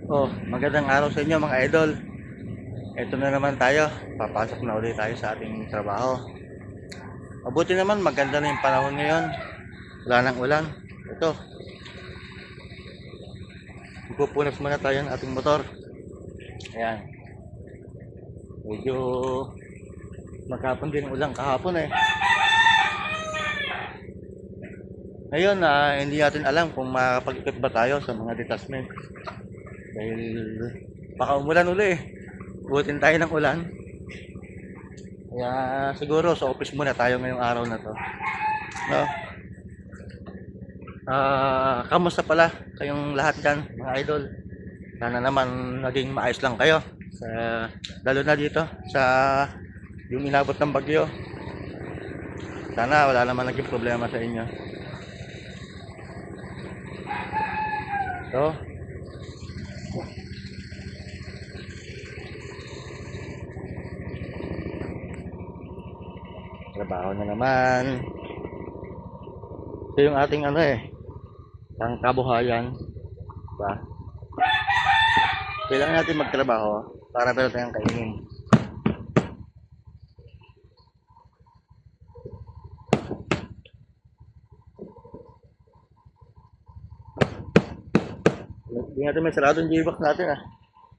Oh, magandang araw sa inyo mga idol. Ito na naman tayo. Papasok na ulit tayo sa ating trabaho. Mabuti naman, maganda na yung panahon ngayon. Wala nang ulan. Ito, pupunas muna tayo ng ating motor. Ayan. Medyo magkapon din ang ulan kahapon eh. Ngayon, hindi natin alam kung makapag-ikot ba tayo sa mga detachment. Dahil baka umulan uli eh. Butin tayo ng ulan. Kaya siguro sa office muna tayo ngayong araw na to. No? Kamusta pala kayong lahat dyan, mga idol? Sana naman naging maayos lang kayo. Lalo na dito sa yung inabot ng bagyo. Sana wala naman naging problema sa inyo. So, trabaho na naman. Ito yung ating ang kabuhayan. Diba? Kailangan natin magtrabaho para meron tayong kainin. Hindi natin may saradong J-box natin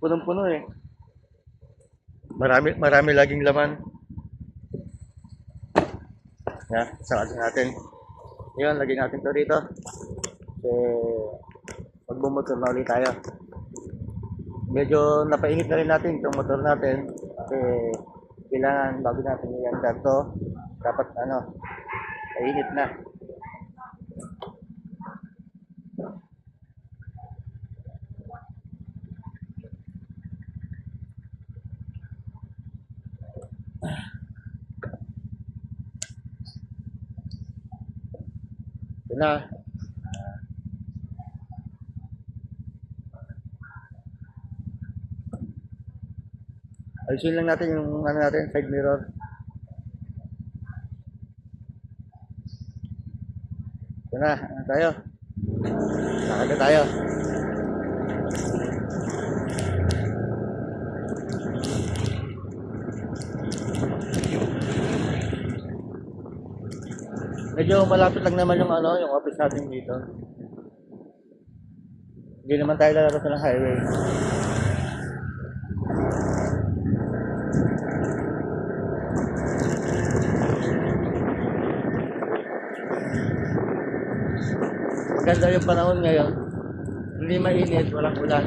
Punong-puno eh. Marami laging laman. Sarado natin. Ngayon, lagyan natin to dito. So, magbumotor na ulit tayo. Medyo napainit na rin natin itong motor natin. Kasi kailangan bago natin i-andar to. Dapat painit na. Ito na. Ayusin lang natin yung natin, side mirror. Ito na, tayo. Nakagad tayo. Medyo malapit lang naman yung yung office natin dito. Hindi naman tayo lalabas ng highway. Maganda yung panahon ngayon. Hindi mainit, walang ulan.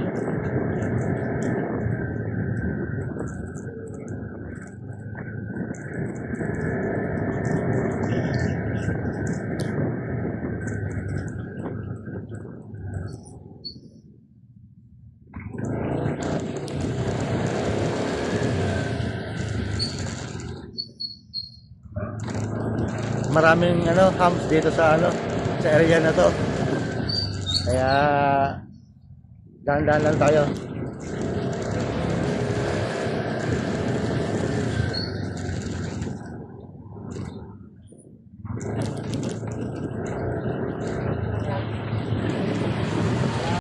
Maraming hams dito sa sa area na to. Kaya dahan-dahan lang tayo.